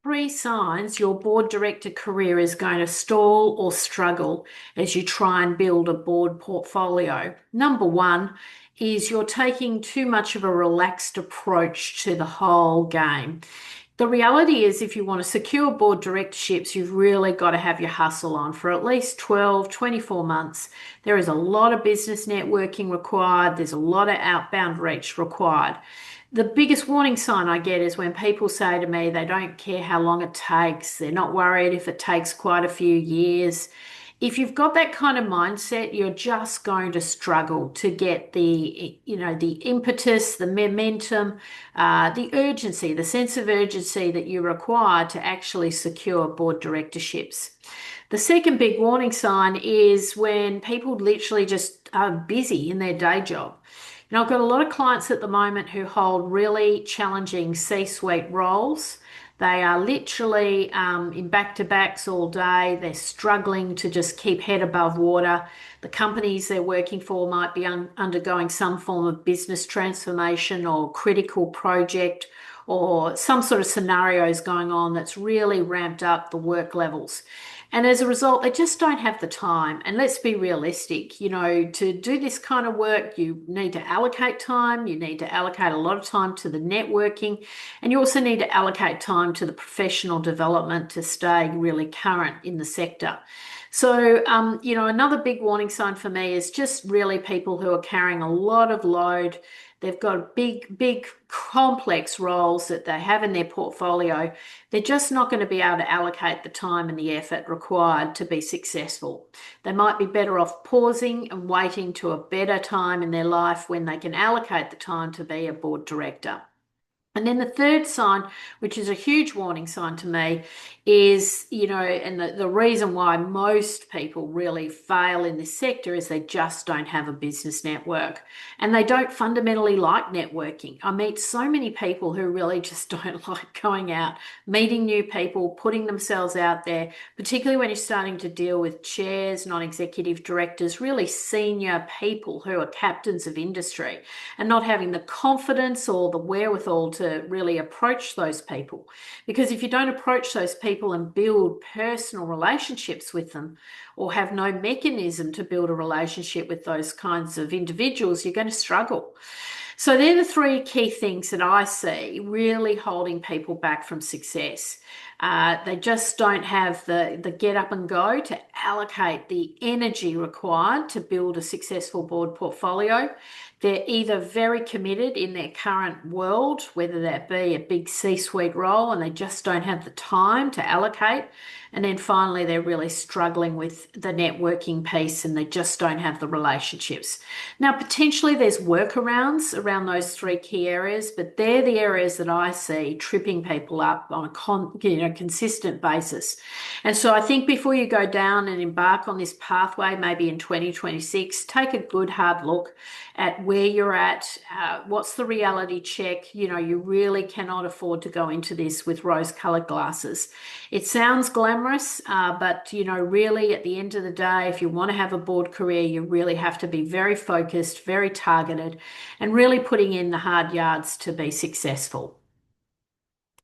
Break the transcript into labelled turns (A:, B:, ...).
A: Three signs your board director career is going to stall or struggle as you try and build a board portfolio. Number one is you're taking too much of a relaxed approach to the whole game. The reality is, if you want to secure board directorships, you've really got to have your hustle on for at least 12, 24 months. There is a lot of business networking required, there's a lot of outbound reach required. The biggest warning sign I get is when people say to me they don't care how long it takes, they're not worried if it takes quite a few years. If you've got that kind of mindset, you're just going to struggle to get the impetus, the momentum, the urgency, the sense of urgency that you require to actually secure board directorships. The second big warning sign is when people literally just are busy in their day job. I've got a lot of clients at the moment who hold really challenging C-suite roles. They are literally in back-to-backs all day. They're struggling to just keep head above water. The companies they're working for might be undergoing some form of business transformation or critical project or some sort of scenarios going on that's really ramped up the work levels. And as a result, they just don't have the time. And let's be realistic, to do this kind of work, you need to allocate time, you need to allocate a lot of time to the networking, and you also need to allocate time to the professional development to stay really current in the sector. So, another big warning sign for me is just really people who are carrying a lot of load. They've got big, complex roles that they have in their portfolio. They're just not going to be able to allocate the time and the effort required to be successful. They might be better off pausing and waiting to a better time in their life when they can allocate the time to be a board director. And then the third sign, which is a huge warning sign to me, is, and the reason why most people really fail in this sector is they just don't have a business network and they don't fundamentally like networking. I meet so many people who really just don't like going out, meeting new people, putting themselves out there, particularly when you're starting to deal with chairs, non-executive directors, really senior people who are captains of industry and not having the confidence or the wherewithal to really approach those people. Because if you don't approach those people and build personal relationships with them or have no mechanism to build a relationship with those kinds of individuals, you're going to struggle. So they're the three key things that I see really holding people back from success. They just don't have the get up and go to allocate the energy required to build a successful board portfolio. They're either very committed in their current world, whether that be a big C-suite role, and they just don't have the time to allocate. And then finally, they're really struggling with the networking piece and they just don't have the relationships. Now, potentially there's workarounds around those three key areas, but they're the areas that I see tripping people up on a consistent basis. And so I think before you go down and embark on this pathway, maybe in 2026, take a good hard look at where you're at, what's the reality check. You really cannot afford to go into this with rose-colored glasses. It sounds glamorous, but really at the end of the day, if you want to have a board career, you really have to be very focused, very targeted, and really putting in the hard yards to be successful.